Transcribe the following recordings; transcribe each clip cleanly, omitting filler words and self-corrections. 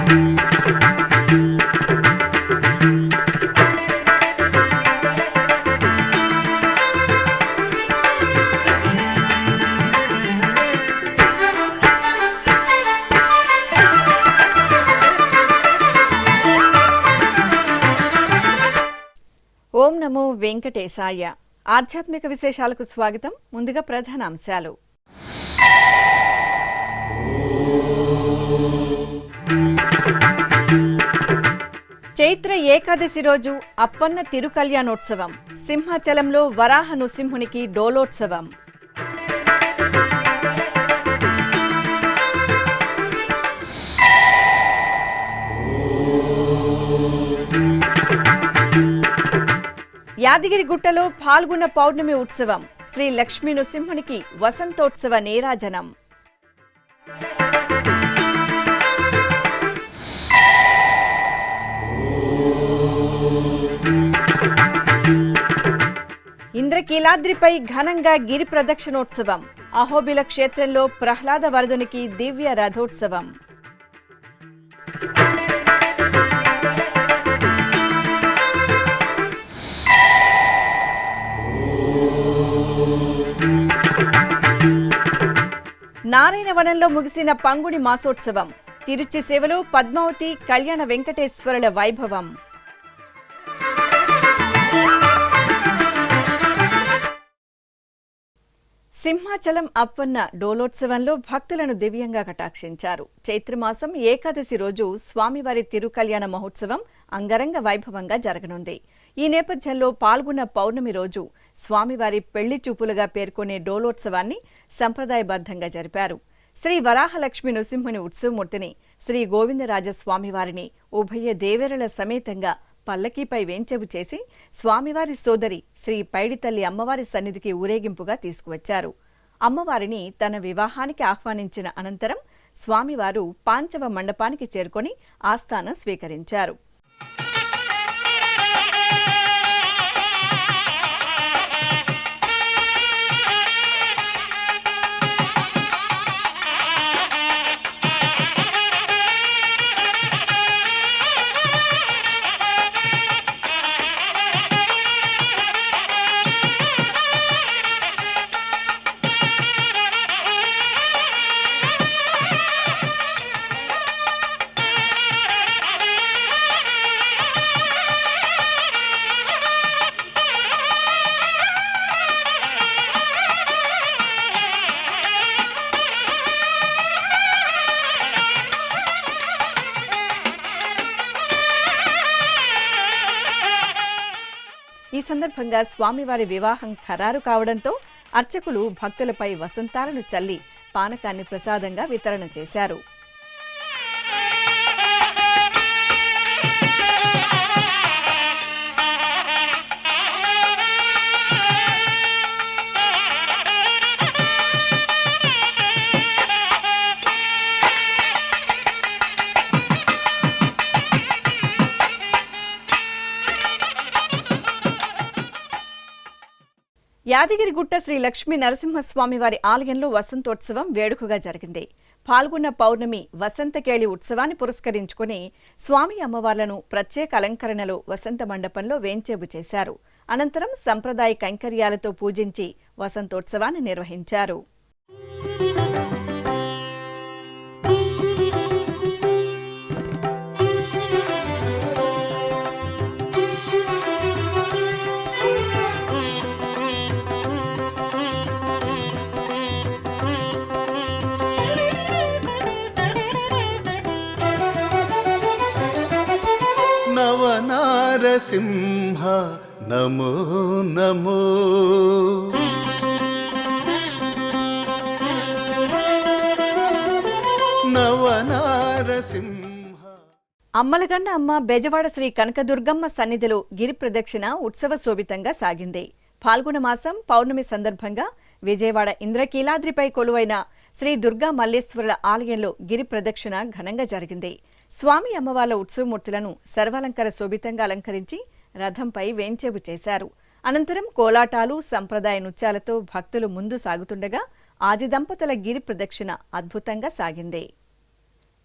ఓం నమో వెంకటేశాయ. ఆధ్యాత్మిక విశేషాలకు స్వాగతం. ముందుగా ప్రధాన అంశాలు. చైత్ర ఏకాదశి రోజు అప్పన్న తిరుకల్యాణోత్సవం. సింహాచలంలో వరాహ నృసింహునికి డోలోత్సవం. యాదగిరిగుట్టలో పాల్గొన్న పౌర్ణమి ఉత్సవం. శ్రీ లక్ష్మీ నృసింహునికి వసంతోత్సవ నీరాజనం. ఇంద్రకీలాద్రిపై ఘనంగా గిరి ప్రదక్షిణోత్సవం. అహోబిల క్షేత్రంలో ప్రహ్లాద వరదునికి దివ్య రథోత్సవం. నారాయణవనంలో ముగిసిన పంగుని మాసోత్సవం. తిరుచి సేవలో పద్మావతి కళ్యాణ వెంకటేశ్వరుల వైభవం. సింహాచలం అప్పన్న డోలోత్సవంలో భక్తులను దివ్యంగా కటాక్షించారు. చైత్రమాసం ఏకాదశి రోజు స్వామివారి తిరుకల్యాణ మహోత్సవం అంగరంగ వైభవంగా జరగనుంది. ఈ నేపథ్యంలో పాల్గొన్న పౌర్ణమి రోజు స్వామివారి పెళ్లి చూపులుగా పేర్కొనే డోలోత్సవాన్ని సంప్రదాయబద్ధంగా జరిపారు. శ్రీ వరాహలక్ష్మి నృసింహుని ఉత్సవమూర్తిని శ్రీ గోవిందరాజస్వామివారిని ఉభయ దేవేరుల సమేతంగా పల్లకీపై వేంచెవు చేసి స్వామివారి సోదరి శ్రీ పైడితల్లి అమ్మవారి సన్నిధికి ఊరేగింపుగా తీసుకువచ్చారు. అమ్మవారిని తన వివాహానికి ఆహ్వానించిన అనంతరం స్వామివారు పాంచవ మండపానికి చేరుకొని ఆస్థానం స్వీకరించారు. ఈ సందర్భంగా స్వామివారి వివాహం ఖరారు కావడంతో అర్చకులు భక్తులపై వసంతాలను చల్లి పానకాన్ని ప్రసాదంగా వితరణ చేశారు. యాదగిరిగుట్ట శ్రీ లక్ష్మీ నరసింహస్వామివారి ఆలయంలో వసంతోత్సవం వేడుకగా జరిగింది. పాల్గొన్న పౌర్ణమి వసంతకేళి ఉత్సవాన్ని పురస్కరించుకుని స్వామి అమ్మవార్లను ప్రత్యేక అలంకరణలో వసంత మండపంలో వేంచేపు చేశారు. అనంతరం సంప్రదాయ కైంకర్యాలతో పూజించి వసంతోత్సవాన్ని నిర్వహించారు. నవనారసింహ నమో నమో, నవనారసింహ. అమ్మలగన్న అమ్మ బెజవాడ శ్రీ కనకదుర్గమ్మ సన్నిధిలో గిరి ప్రదక్షిణ ఉత్సవ శోభితంగా సాగింది. పాల్గొన మాసం పౌర్ణమి సందర్భంగా విజయవాడ ఇంద్రకీలాద్రిపై కొలువైన శ్రీ దుర్గా మల్లేశ్వరుల ఆలయంలో గిరి ప్రదక్షిణ ఘనంగా జరిగింది. స్వామి అమ్మవార్ల ఉత్సవమూర్తులను సర్వాలంకార శోభితంగా అలంకరించి రథంపై వేంచేపు చేశారు. అనంతరం కోలాటాలు, సంప్రదాయ నృత్యాలతో భక్తులు ముందు సాగుతుండగా ఆది దంపతుల గిరి ప్రదక్షిణ అద్భుతంగా సాగింది.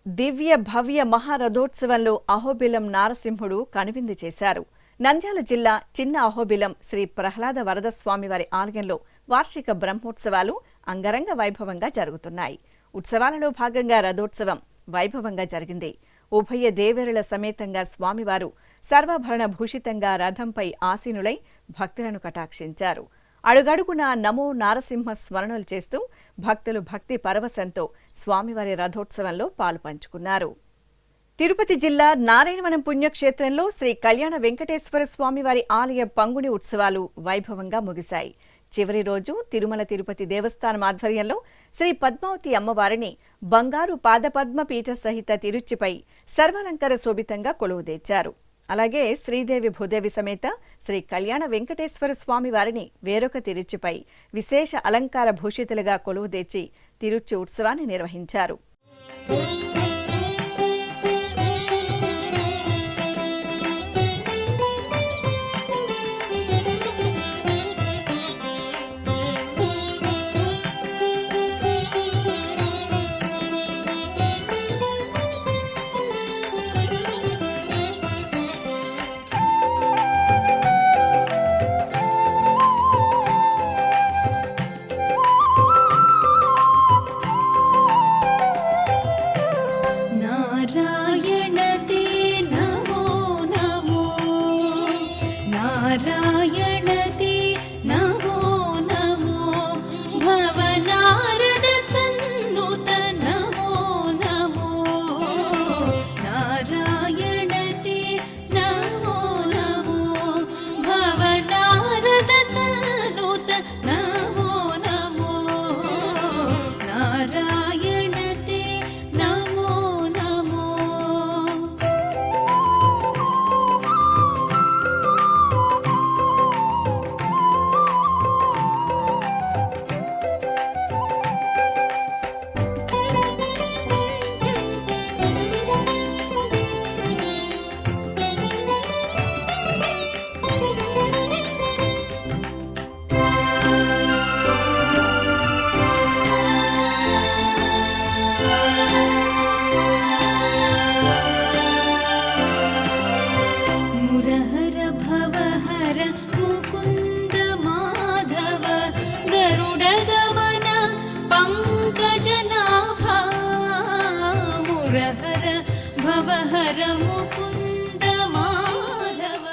దివ్య భవ్య మహారథోత్సవంలో అహోబిలం నారసింహుడు కనువిందు చేశారు. నంద్యాల జిల్లా చిన్న అహోబిలం శ్రీ ప్రహ్లాద వరద స్వామివారి ఆలయంలో వార్షిక బ్రహ్మోత్సవాలు అంగరంగ వైభవంగా జరుగుతున్నాయి. ఉత్సవాలలో భాగంగా రథోత్సవం వైభవంగా జరిగింది. ఉభయ దేవేరుల సమేతంగా స్వామివారు సర్వాభరణ భూషితంగా రథంపై ఆసీనులై భక్తులను కటాక్షించారు. అడుగడుగునా నమో నారసింహ స్మరణలు చేస్తూ భక్తులు భక్తి పరవశంతో స్వామివారి రథోత్సవంలో పాలుపంచుకున్నారు. తిరుపతి జిల్లా నారాయణవనం పుణ్యక్షేత్రంలో శ్రీ కళ్యాణ వెంకటేశ్వర స్వామివారి ఆలయ పంగుని ఉత్సవాలు వైభవంగా ముగిశాయి. చివరి రోజు తిరుమల తిరుపతి దేవస్థానం ఆధ్వర్యంలో శ్రీ పద్మావతి అమ్మవారిని బంగారు పాదపద్మ పీఠ సహిత తిరుచిపై సర్వాలంకార శోభితంగా కొలువుదీర్చారు. అలాగే శ్రీదేవి భూదేవి సమేత శ్రీ కళ్యాణ వెంకటేశ్వర స్వామి వారిని వేరొక తిరుచిపై విశేష అలంకార భూషితులుగా కొలువుదీర్చి తిరుచి ఉత్సవాన్ని నిర్వహించారు. नारायणते नमो नमो भवनारद सन्नुत नमो नमो नारायणते नमो नमो भवनारद सन्नुत नमो नमो नारायणते नमो नमो मुरहर भवहर मुकुन्द माधव गरुडगमन पङ्कजनाभा मुरहर भवहर मुकुन्द माधव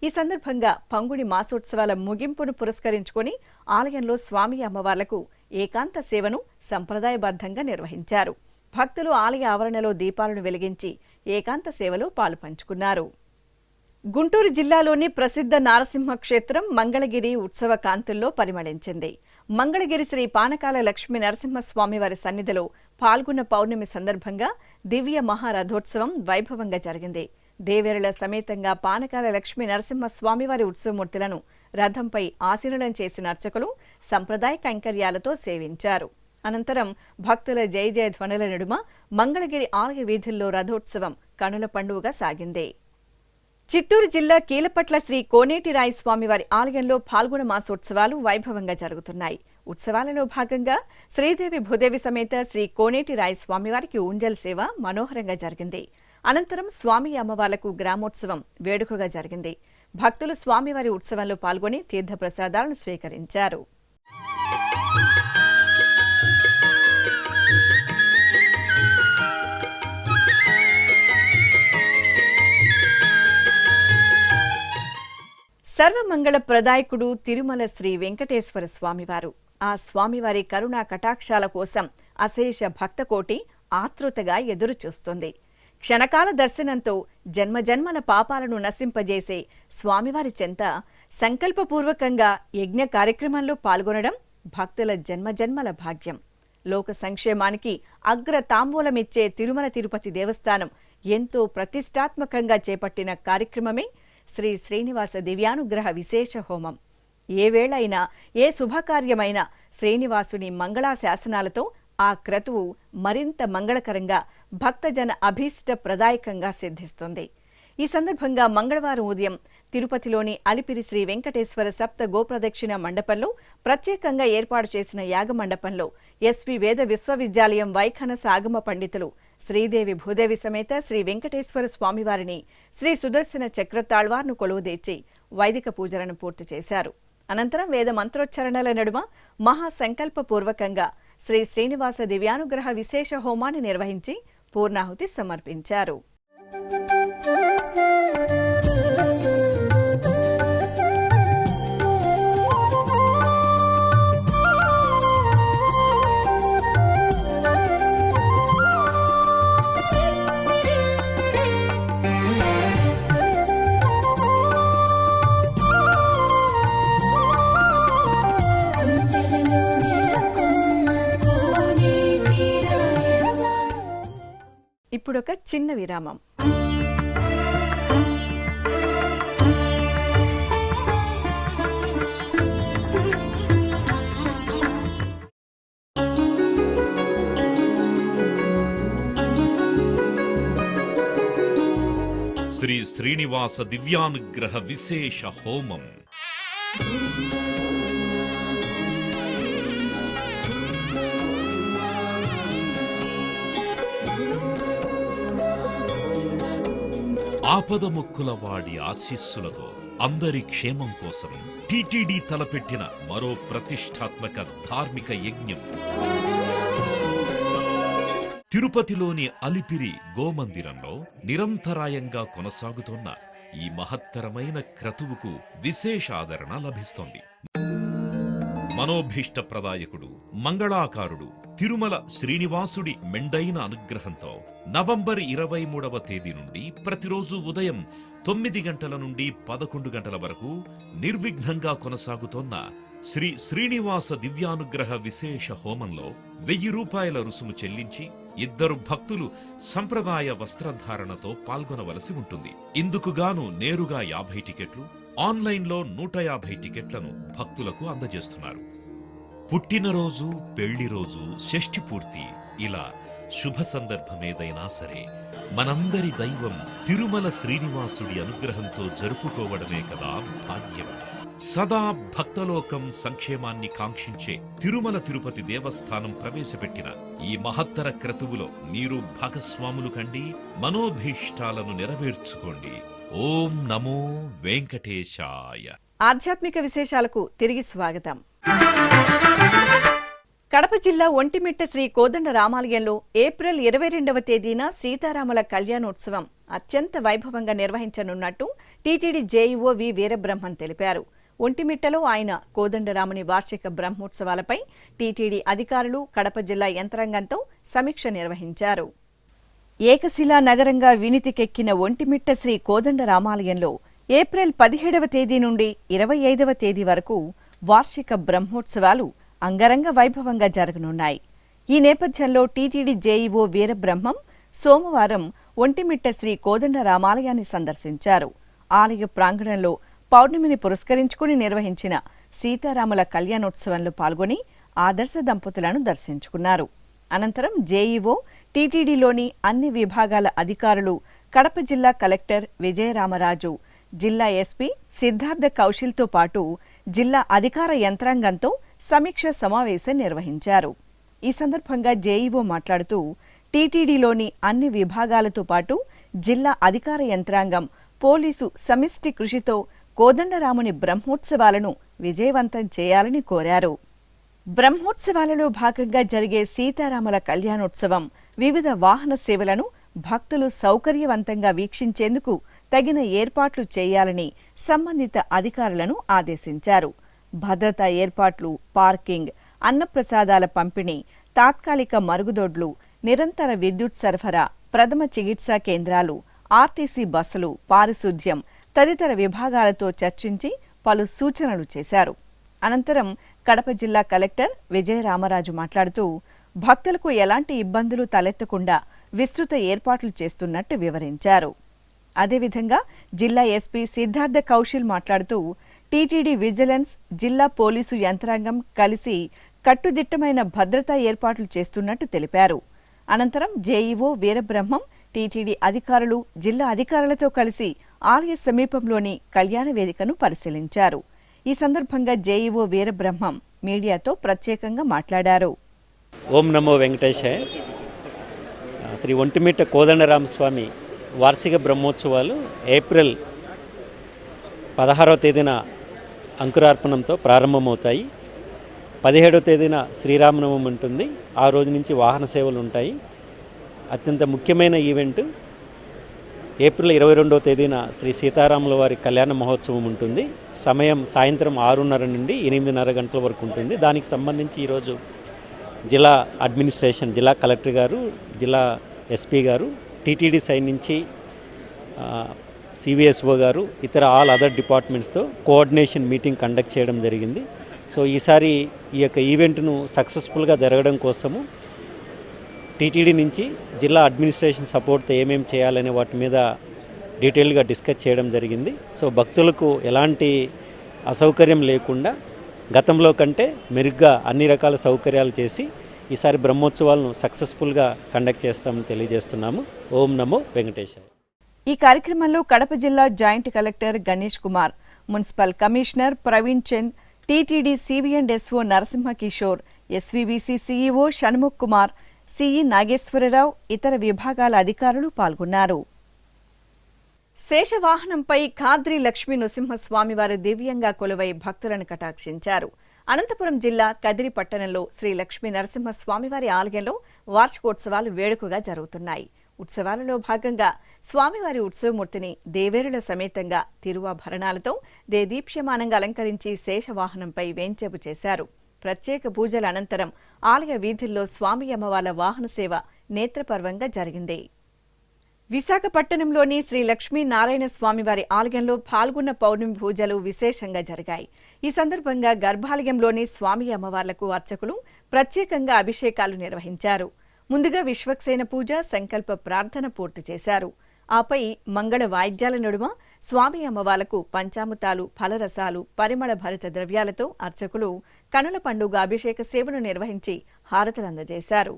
ఈ సందర్భంగా పంగుని మాసోత్సవాల ముగింపును పురస్కరించుకుని ఆలయంలో స్వామి అమ్మవార్లకు ఏకాంత సేవను సంప్రదాయబద్ధంగా నిర్వహించారు. భక్తులు ఆలయ ఆవరణలో దీపాలను వెలిగించి ఏకాంత సేవలో పాలుపంచుకున్నారు. గుంటూరు జిల్లాలోని ప్రసిద్ధ నారసింహ క్షేత్రం మంగళగిరి ఉత్సవ కాంతుల్లో పరిమళించింది. మంగళగిరి శ్రీ పానకాల లక్ష్మీ నరసింహస్వామివారి సన్నిధిలో పాల్గొన్న పౌర్ణమి సందర్భంగా దివ్య మహారథోత్సవం వైభవంగా జరిగింది. దేవేరుల సమేతంగా పానకాల లక్ష్మీ నరసింహస్వామివారి ఉత్సవమూర్తులను రథంపై ఆసీనులను చేసిన అర్చకులు సంప్రదాయ కైంకర్యాలతో సేవించారు. అనంతరం భక్తుల జయ జయ ధ్వనుల నడుమ మంగళగిరి ఆలయ వీధుల్లో రథోత్సవం కనుల పండుగగా సాగింది. చిత్తూరు జిల్లా కీలపట్ల శ్రీ కోనేటి రాయి స్వామివారి ఆలయంలో పాల్గొన మాసోత్సవాలు వైభవంగా జరుగుతున్నాయి. ఉత్సవాలలో భాగంగా శ్రీదేవి భూదేవి సమేత శ్రీ కోనేటి రాయి స్వామివారికి ఊంజల్ సేవ మనోహరంగా జరిగింది. అనంతరం స్వామి అమ్మవార్లకు గ్రామోత్సవం వేడుకగా జరిగింది. భక్తులు స్వామివారి ఉత్సవంలో పాల్గొని తీర్థప్రసాదాలను స్వీకరించారు. సర్వమంగళ ప్రదాయకుడు తిరుమల శ్రీ వెంకటేశ్వర స్వామివారు. ఆ స్వామివారి కరుణా కటాక్షాల కోసం అశేష భక్తకోటి ఆతృతగా ఎదురుచూస్తుంది. క్షణకాల దర్శనంతో జన్మజన్మల పాపాలను నశింపజేసే స్వామివారి చెంత సంకల్పపూర్వకంగా యజ్ఞ కార్యక్రమంలో పాల్గొనడం భక్తుల జన్మజన్మల భాగ్యం. లోక సంక్షేమానికి అగ్ర తాంబూలమిచ్చే తిరుమల తిరుపతి దేవస్థానం ఎంతో ప్రతిష్టాత్మకంగా చేపట్టిన కార్యక్రమమే శ్రీ శ్రీనివాస దివ్యానుగ్రహ విశేష హోమం. ఏ వేళైనా ఏ శుభకార్యమైనా శ్రీనివాసుని మంగళా శాసనాలతో ఆ క్రతువు మరింత మంగళకరంగా భక్తజన అభీష్ట ప్రదాయకంగా సిద్ధిస్తుంది. ఈ సందర్భంగా మంగళవారం ఉదయం తిరుపతిలోని అలిపిరి శ్రీ వెంకటేశ్వర సప్త గోప్రదక్షిణ మండపంలో ప్రత్యేకంగా ఏర్పాటు చేసిన యాగ మండపంలో ఎస్వి వేద విశ్వవిద్యాలయం వైఖానస ఆగమ పండితులు శ్రీదేవి భూదేవి సమేత శ్రీ వెంకటేశ్వర స్వామివారిని శ్రీ సుదర్శన చక్రతాళ్వార్ను కొలువుదీర్చి వైదిక పూజలను పూర్తి చేశారు. అనంతరం వేద మంత్రోచ్చరణల నడుమ మహాసంకల్పపూర్వకంగా శ్రీ శ్రీనివాస దివ్యానుగ్రహ విశేష హోమాన్ని నిర్వహించి పూర్ణాహుతి సమర్పించారు. ఇప్పుడొక చిన్న విరామం. శ్రీ శ్రీనివాస దివ్యానుగ్రహ విశేష హోమం. ఆపదముక్కుల వాడి ఆశీస్సులతో అందరి క్షేమం కోసం టీటీడీ తలపెట్టిన మరో ప్రతిష్టాత్మక ధార్మిక యజ్ఞం. తిరుపతిలోని అలిపిరి గోమందిరంలో నిరంతరాయంగా కొనసాగుతోన్న ఈ మహత్తరమైన క్రతువుకు విశేష ఆదరణ లభిస్తోంది. మనోభీష్ట ప్రదాయకుడు, మంగళాకారుడు తిరుమల శ్రీనివాసుడి మెండైన అనుగ్రహంతో నవంబర్ 23వ తేదీ నుండి ప్రతిరోజు ఉదయం 9 గంటల నుండి 11 గంటల వరకు నిర్విఘ్నంగా కొనసాగుతోన్న శ్రీ శ్రీనివాస దివ్యానుగ్రహ విశేష హోమంలో 1000 రూపాయల రుసుము చెల్లించి 2 భక్తులు సంప్రదాయ వస్త్రధారణతో పాల్గొనవలసి ఉంటుంది. ఇందుకుగాను నేరుగా 50 టికెట్లు, ఆన్లైన్లో 150 టికెట్లను భక్తులకు అందజేస్తున్నారు. పుట్టినరోజు, పెళ్లిరోజు, షష్ఠి పూర్తి ఇలా శుభ సందర్భమేదైనా సరే మనందరి దైవం తిరుమల శ్రీనివాసుడి అనుగ్రహంతో జరుపుకోవడమే కదా భాగ్యం. సదా భక్తలోకం సంక్షేమాన్ని కాంక్షించే తిరుమల తిరుపతి దేవస్థానం ప్రవేశపెట్టిన ఈ మహత్తర క్రతువులో మీరు భాగస్వాములు కండి, మనోభీష్టాలను నెరవేర్చుకోండి. ఓం నమో వెంకటేశాయ. ఆధ్యాత్మిక విశేషాలకు తిరిగి స్వాగతం. కడప జిల్లా ఒంటిమిట్ట శ్రీ కోదండ రామాలయంలో ఏప్రిల్ 22వ తేదీన సీతారాముల కళ్యాణోత్సవం అత్యంత వైభవంగా నిర్వహించనున్నట్టు టీటీడీ జేఈఓ వి వీరబ్రహ్మన్ తెలిపారు. ఒంటిమిట్టలో ఆయన కోదండరాముని వార్షిక బ్రహ్మోత్సవాలపై టీటీడీ అధికారులు, కడప జిల్లా యంత్రాంగంతో సమీక్ష నిర్వహించారు. ఏకశిలా నగరంగా వినితికెక్కిన ఒంటిమిట్ట శ్రీ కోదండ రామాలయంలో ఏప్రిల్ 17వ తేదీ నుండి 25వ తేదీ వరకు వార్షిక బ్రహ్మోత్సవాలు అంగరంగ వైభవంగా జరగనున్నాయి. ఈ నేపథ్యంలో టీటీడీ జేఈఓ వీరబ్రహ్మం సోమవారం ఒంటిమిట్ట శ్రీ కోదండ రామాలయాన్ని సందర్శించారు. ఆలయ ప్రాంగణంలో పౌర్ణమిని పురస్కరించుకుని నిర్వహించిన సీతారాముల కళ్యాణోత్సవంలో పాల్గొని ఆదర్శ దంపతులను దర్శించుకున్నారు. అనంతరం జేఈఓ, టీటీడీలోని అన్ని విభాగాల అధికారులు, కడప జిల్లా కలెక్టర్ విజయరామరాజు, జిల్లా ఎస్పీ సిద్ధార్థ కౌశిల్తో పాటు జిల్లా అధికార యంత్రాంగంతో సమీక్ష సమావేశం నిర్వహించారు. ఈ సందర్భంగా జేఈఓ మాట్లాడుతూ టీటీడీలోని అన్ని విభాగాలతో పాటు జిల్లా అధికార యంత్రాంగం, పోలీసు సమిష్టి కృషితో కోదండరాముని బ్రహ్మోత్సవాలను విజయవంతం చేయాలని కోరారు. బ్రహ్మోత్సవాలలో భాగంగా జరిగే సీతారాముల కళ్యాణోత్సవం వివిధ వాహన సేవలను భక్తులు సౌకర్యవంతంగా వీక్షించేందుకు తగిన ఏర్పాట్లు చేయాలని సంబంధిత అధికారులను ఆదేశించారు. భద్రతా ఏర్పాట్లు, పార్కింగ్, అన్నప్రసాదాల పంపిణీ, తాత్కాలిక మరుగుదొడ్లు, నిరంతర విద్యుత్ సరఫరా, ప్రథమ చికిత్సా కేంద్రాలు, ఆర్టీసీ బస్సులు, పారిశుధ్యం తదితర విభాగాలతో చర్చించి పలు సూచనలు చేశారు. అనంతరం కడప జిల్లా కలెక్టర్ విజయరామరాజు మాట్లాడుతూ భక్తులకు ఎలాంటి ఇబ్బందులు తలెత్తకుండా విస్తృత ఏర్పాట్లు చేస్తున్నట్టు వివరించారు. అదేవిధంగా జిల్లా ఎస్పీ సిద్ధార్థ కౌశిల్ మాట్లాడుతూ టీటీడీ విజిలెన్స్, జిల్లా పోలీసు యంత్రాంగం కలిసి కట్టుదిట్టమైన భద్రతా ఏర్పాట్లు చేస్తున్నట్టు తెలిపారు. అనంతరం జేఈఓ వీరబ్రహ్మం, టీటీడీ అధికారులు, జిల్లా అధికారులతో కలిసి ఆలయ సమీపంలోని కళ్యాణ వేదికను పరిశీలించారు. ఈ సందర్భంగా జేఈఓ వీరబ్రహ్మం మీడియాతో ప్రత్యేకంగా మాట్లాడారు. ఓం నమో వెంకటేశాయ. శ్రీ ఒంటిమిట్ట కోదండరామస్వామి వార్షిక బ్రహ్మోత్సవాలు ఏప్రిల్ 16వ తేదీన అంకురార్పణంతో ప్రారంభమవుతాయి. 17వ తేదీన శ్రీరామనవమి ఉంటుంది. ఆ రోజు నుంచి వాహన సేవలు ఉంటాయి. అత్యంత ముఖ్యమైన ఈవెంట్ ఏప్రిల్ 22వ తేదీన శ్రీ సీతారాముల వారి కళ్యాణ మహోత్సవం ఉంటుంది. సమయం సాయంత్రం 6:30 నుండి 8:30 గంటల వరకు ఉంటుంది. దానికి సంబంధించి ఈరోజు జిల్లా అడ్మినిస్ట్రేషన్, జిల్లా కలెక్టర్ గారు, జిల్లా ఎస్పీ గారు, టీటీడీ సైడ్ నుంచి సివిఎస్ఓ గారు, ఇతర ఆల్ అదర్ డిపార్ట్మెంట్స్తో కోఆర్డినేషన్ మీటింగ్ కండక్ట్ చేయడం జరిగింది. సో ఈసారి ఈ యొక్క ఈవెంట్ను సక్సెస్ఫుల్గా జరగడం కోసము టీటీడీ నుంచి జిల్లా అడ్మినిస్ట్రేషన్ సపోర్ట్తో ఏమేమి చేయాలనే వాటి మీద డీటెయిల్గా డిస్కస్ చేయడం జరిగింది. సో భక్తులకు ఎలాంటి అసౌకర్యం లేకుండా గతంలో కంటే మెరుగ్గా అన్ని రకాల సౌకర్యాలు చేసి ఈసారి బ్రహ్మోత్సవాలను సక్సెస్ఫుల్గా కండక్ట్ చేస్తామని తెలియజేస్తున్నాము. ఓం నమో వెంకటేశాయ. ఈ కార్యక్రమంలో కడప జిల్లా joint collector Ganesh Kumar, municipal commissioner Praveen Chand, TTD సివిఎండ్ఎస్ఓ Narasimha Kishore, SVBC CEO Shanmukh Kumar, CE Nageswara Rao, ఇతర విభాగాల అధికారులు పాల్గొన్నారు. శేషవాహనంపై ఖాద్రి లక్ష్మీ నృసింహస్వామివారు దివ్యంగా కొలువై భక్తులను కటాక్షించారు. అనంతపురం జిల్లా కదిరి పట్టణంలో శ్రీ లక్ష్మీ నరసింహస్వామివారి ఆలయంలో వార్షికోత్సవాలు వేడుకగా జరుగుతున్నాయి. ఉత్సవాలలో భాగంగా స్వామివారి ఉత్సవమూర్తిని దేవేరుల సమేతంగా తిరువాభరణాలతో దేదీప్యమానంగా అలంకరించి శేషవాహనంపై వేంచేపు చేశారు. ప్రత్యేక పూజల అనంతరం ఆలయ వీధుల్లో స్వామి అమ్మవార్ల వాహన సేవ నేత్రపర్వంగా జరిగింది. విశాఖపట్టణంలోని శ్రీ లక్ష్మీ నారాయణ స్వామివారి ఆలయంలో పాల్గొన్న పౌర్ణమి పూజలు విశేషంగా జరిగాయి. ఈ సందర్భంగా గర్భాలయంలోని స్వామి అమ్మవార్లకు అర్చకులు ప్రత్యేకంగా అభిషేకాలు నిర్వహించారు. ముందుగా విశ్వక్సేన పూజ, సంకల్ప ప్రార్థన పూర్తి చేశారు. ఆపై మంగళ వాయిద్యాల నడుమ స్వామి అమ్మవార్లకు పంచామృతాలు, ఫలరసాలు, పరిమళ భరిత ద్రవ్యాలతో అర్చకులు కనుల పండుగ అభిషేక సేవను నిర్వహించి హారతులందజేశారు.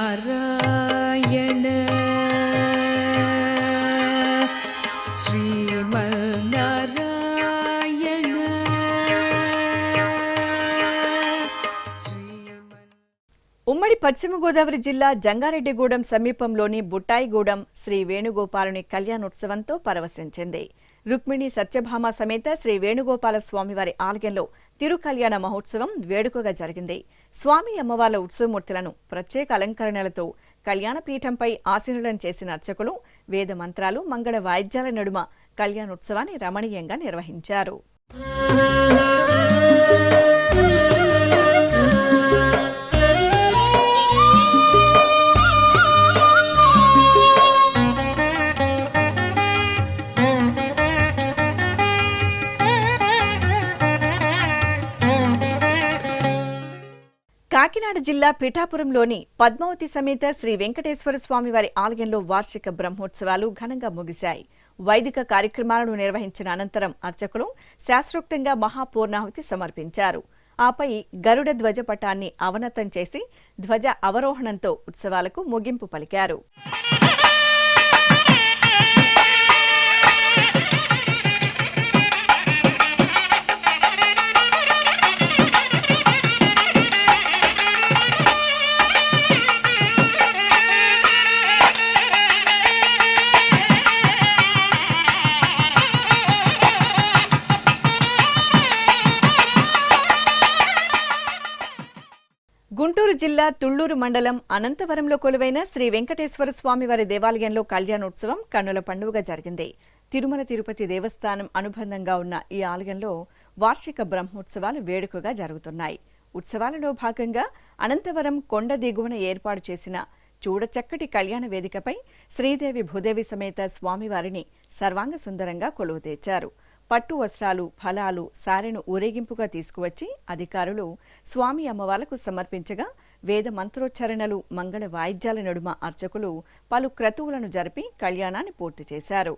శ్రీమన్నారాయణ శ్రీమన్నారాయణ. ఉమ్మడి పశ్చిమ గోదావరి జిల్లా జంగారెడ్డిగూడెం సమీపంలోని బుట్టాయిగూడెం శ్రీ వేణుగోపాలుని కళ్యాణోత్సవంతో పరవశించింది. రుక్మిణి సత్యభామ సమేత శ్రీ వేణుగోపాల స్వామివారి ఆలయంలో తిరుకల్యాణ మహోత్సవం వేడుకగా జరిగింది. స్వామి అమ్మవార్ల ఉత్సవమూర్తులను ప్రత్యేక అలంకరణలతో కళ్యాణపీఠంపై ఆసీనులను చేసిన అర్చకులు వేద మంత్రాలు, మంగళ వాయిద్యాల నడుమ కళ్యాణోత్సవాన్ని రమణీయంగా నిర్వహించారు. కాకినాడ జిల్లా పిఠాపురంలోని పద్మావతి సమేత శ్రీ వెంకటేశ్వర స్వామివారి ఆలయంలో వార్షిక బ్రహ్మోత్సవాలు ఘనంగా ముగిశాయి. వైదిక కార్యక్రమాలను నిర్వహించిన అనంతరం అర్చకులు శాస్త్రోక్తంగా మహాపూర్ణాహుతి సమర్పించారు. ఆపై గరుడ ధ్వజపటాన్ని అవనతం చేసి ధ్వజ అవరోహణంతో ఉత్సవాలకు ముగింపు పలికారు. గుంటూరు జిల్లా తుళ్లూరు మండలం అనంతవరంలో కొలువైన శ్రీ వెంకటేశ్వర స్వామివారి దేవాలయంలో కళ్యాణోత్సవం కన్నుల పండుగ జరిగింది. తిరుమల తిరుపతి దేవస్థానం అనుబంధంగా ఉన్న ఈ ఆలయంలో వార్షిక బ్రహ్మోత్సవాలు వేడుకగా జరుగుతున్నాయి. ఉత్సవాలలో భాగంగా అనంతవరం కొండ దిగువన ఏర్పాటు చేసిన చూడచక్కటి కళ్యాణ వేదికపై శ్రీదేవి భూదేవి సమేత స్వామివారిని సర్వాంగ సుందరంగా కొలువు తెచ్చారు. పట్టు వస్త్రాలు, ఫలాలు, సారెను ఊరేగింపుగా తీసుకువచ్చి అధికారులు స్వామి అమ్మవార్లకు సమర్పించగా వేద మంత్రోచ్చరణలు, మంగళ వాయిద్యాల నడుమ అర్చకులు పలు క్రతువులను జరిపి కళ్యాణాన్ని పూర్తి చేశారు.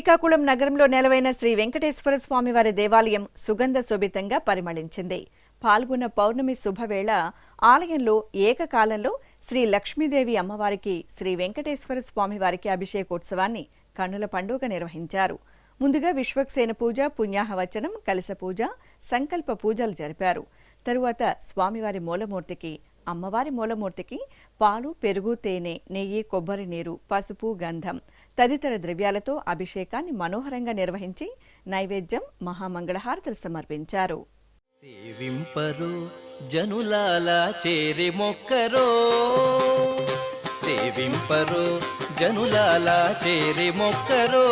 శ్రీకాకుళం నగరంలో నెలవైన శ్రీ వెంకటేశ్వర స్వామివారి దేవాలయం సుగంధ శోభితంగా పరిమళించింది. పాల్గొన్న పౌర్ణమి శుభవేళ ఆలయంలో ఏకకాలంలో శ్రీ లక్ష్మీదేవి అమ్మవారికి, శ్రీ వెంకటేశ్వర స్వామివారికి అభిషేకోత్సవాన్ని కన్నుల పండుగ నిర్వహించారు. ముందుగా విశ్వక్సేన పూజ, పుణ్యాహవచనం, కలశ పూజ, సంకల్ప పూజలు జరిపారు. తరువాత స్వామివారి మూలమూర్తికి, అమ్మవారి మూలమూర్తికి పాలు, పెరుగు, తేనె, నెయ్యి, కొబ్బరి నీరు, పసుపు, గంధం తదితర ద్రవ్యాలతో అభిషేకాన్ని మనోహరంగా నిర్వహించి నైవేద్యం, మహామంగళహారతులు సమర్పించారు. సేవింపరు జనులాలా చేరి మొక్కరో, సేవింపరు జనులాలా చేరి మొక్కరో,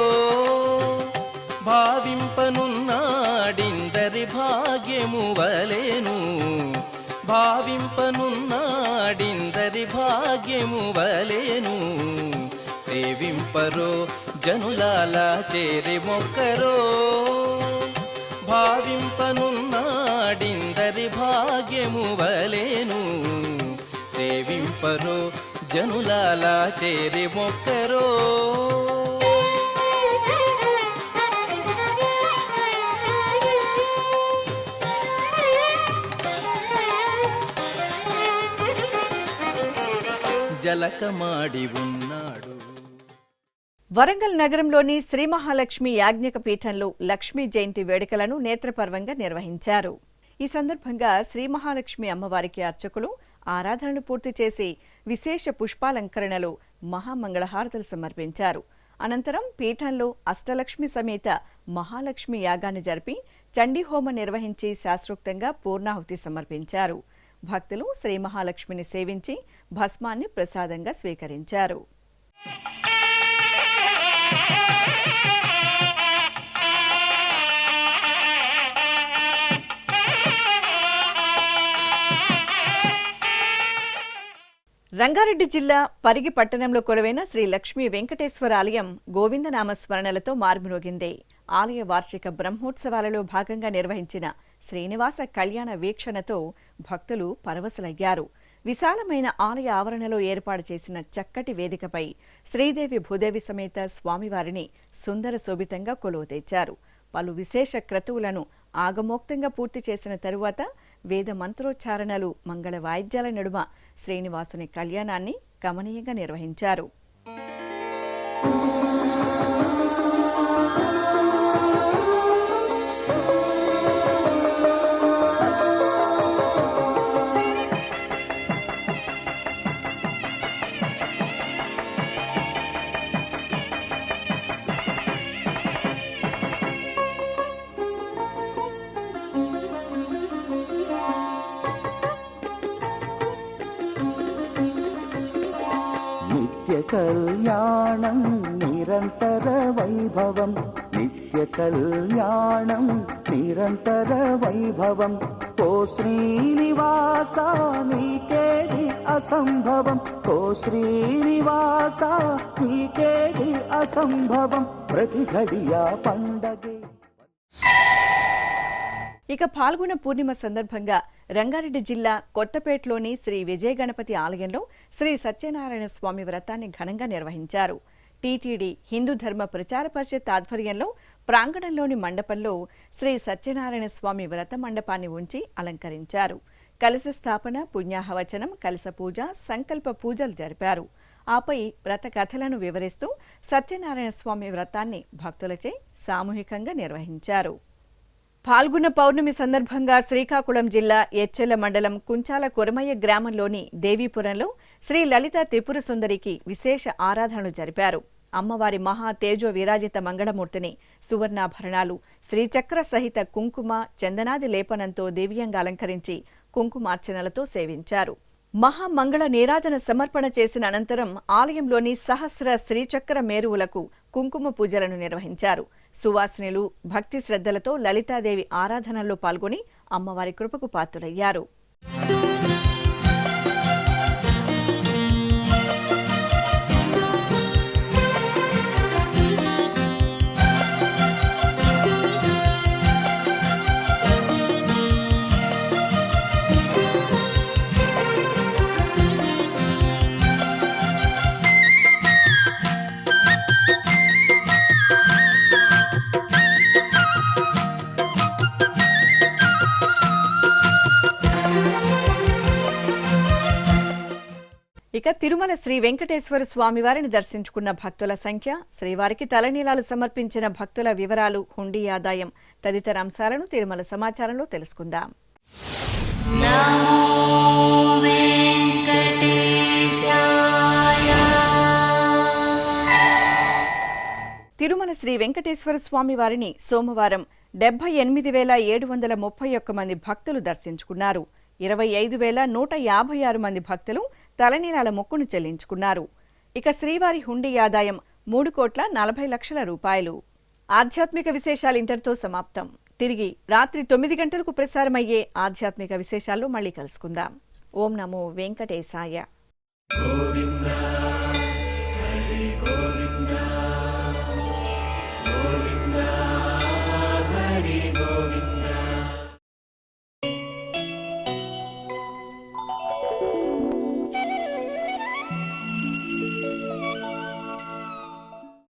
భావింపనున్నాడిందరి భాగ్యము వలెను, భావింపనున్నాడిందరి భాగ్యము వలెను, సేవింపరో జనులాలా చేరి మొక్కరో, భావింపనున్నాడిందరి భాగ్యము వలెను, సేవింపరో జనులాలా చేరి మొక్కరో. జలకమాడి ఉన్నాడు. వరంగల్ నగరంలోని శ్రీ మహాలక్ష్మి యాజ్ఞిక పీఠంలో లక్ష్మీ జయంతి వేడుకలను నేత్రపర్వంగా నిర్వహించారు. ఈ సందర్భంగా శ్రీ మహాలక్ష్మి అమ్మవారికి అర్చకులు ఆరాధనలు పూర్తి చేసి విశేష పుష్పాలంకరణలో మహామంగళహారతులు సమర్పించారు. అనంతరం పీఠంలో అష్టలక్ష్మి సమేత మహాలక్ష్మి యాగాన్ని జరిపి చండీహోమం నిర్వహించి శాస్త్రోక్తంగా పూర్ణాహుతి సమర్పించారు. భక్తులు శ్రీ మహాలక్ష్మిని సేవించి భస్మాన్ని ప్రసాదంగా స్వీకరించారు. రంగారెడ్డి జిల్లా పరిగి పట్టణంలో కొలువైన శ్రీ లక్ష్మీ వెంకటేశ్వర ఆలయం గోవిందనామ స్మరణలతో మార్మోగింది. ఆలయ వార్షిక బ్రహ్మోత్సవాలలో భాగంగా నిర్వహించిన శ్రీనివాస కళ్యాణ వీక్షణతో భక్తులు పరవశులయ్యారు. విశాలమైన ఆలయ ఆవరణలో ఏర్పాటు చేసిన చక్కటి వేదికపై శ్రీదేవి భూదేవి సమేత స్వామివారిని సుందర శోభితంగా కొలువు తెచ్చారు. పలు విశేష క్రతువులను ఆగమోక్తంగా పూర్తి చేసిన తరువాత వేద మంత్రోచ్చారణలు, మంగళ వాయిద్యాల నడుమ శ్రీనివాసుని కళ్యాణాన్ని కమనీయంగా నిర్వహించారు. కళ్యాణం నిరంతర వైభవం, నిత్య కళ్యాణం నిరంతర వైభవం, ఓ శ్రీనివాస నీకేది అసంభవం, ఓ శ్రీనివాస నీకేది అసంభవం, ప్రతి ఘడియా పండగే. ఇక పాల్గొన పూర్ణిమ సందర్భంగా రంగారెడ్డి జిల్లా కొత్తపేటలోని శ్రీ విజయ గణపతి ఆలయంలో శ్రీ సత్యనారాయణ స్వామి వ్రతాన్ని ఘనంగా నిర్వహించారు. టీటీడీ హిందూ ధర్మ ప్రచార పరిషత్ ఆధ్వర్యంలో ప్రాంగణంలోని మండపంలో శ్రీ సత్యనారాయణ స్వామి వ్రత మండపాన్ని ఉంచి అలంకరించారు. కలశ స్థాపన, పుణ్యాహవచనం, కలశ పూజ, సంకల్ప పూజలు జరిపారు. ఆపై వ్రత కథలను వివరిస్తూ సత్యనారాయణ స్వామి వ్రతాన్ని భక్తులచే సామూహికంగా నిర్వహించారు. పాల్గొన్న పౌర్ణమి సందర్భంగా శ్రీకాకుళం జిల్లా ఎచ్చెల మండలం కుంచాల కొరమయ్య గ్రామంలోని దేవీపురంలో శ్రీ లలిత త్రిపుర సుందరికి విశేష ఆరాధనలు జరిపారు. అమ్మవారి మహా తేజో విరాజిత మంగళమూర్తిని సువర్ణాభరణాలు, శ్రీచక్ర సహిత కుంకుమ, చందనాది లేపనంతో దివ్యంగా అలంకరించి కుంకుమార్చనలతో సేవించారు. మహామంగళ నీరాజన సమర్పణ చేసిన అనంతరం ఆలయంలోని సహస్ర శ్రీచక్ర మేరువులకు కుంకుమ పూజలను నిర్వహించారు. సువాసినులు భక్తి శ్రద్ధలతో లలితాదేవి ఆరాధనల్లో పాల్గొని అమ్మవారి కృపకు పాత్రులయ్యారు. ఇక తిరుమల శ్రీ వెంకటేశ్వర స్వామివారిని దర్శించుకున్న భక్తుల సంఖ్య, శ్రీవారికి తలనీలాలు సమర్పించిన భక్తుల వివరాలు, హుండీ ఆదాయం తదితర అంశాలను తిరుమల సమాచారంలో తెలుసుకుందాం. తిరుమల శ్రీ వెంకటేశ్వర స్వామి వారిని సోమవారం 78,731 మంది భక్తులు దర్శించుకున్నారు. 25,156 మంది భక్తులు తలనీలాల మొక్కును చెల్లించుకున్నారు. ఇక శ్రీవారి హుండీ ఆదాయం 3,40,00,000 రూపాయలు. ఆధ్యాత్మిక విశేషాలు ఇంతటితో సమాప్తం. తిరిగి రాత్రి 9 గంటలకు ప్రసారమయ్యే ఆధ్యాత్మిక విశేషాల్లో మళ్ళీ కలుసుకుందాం. ఓం నమో వెంకటేశాయ.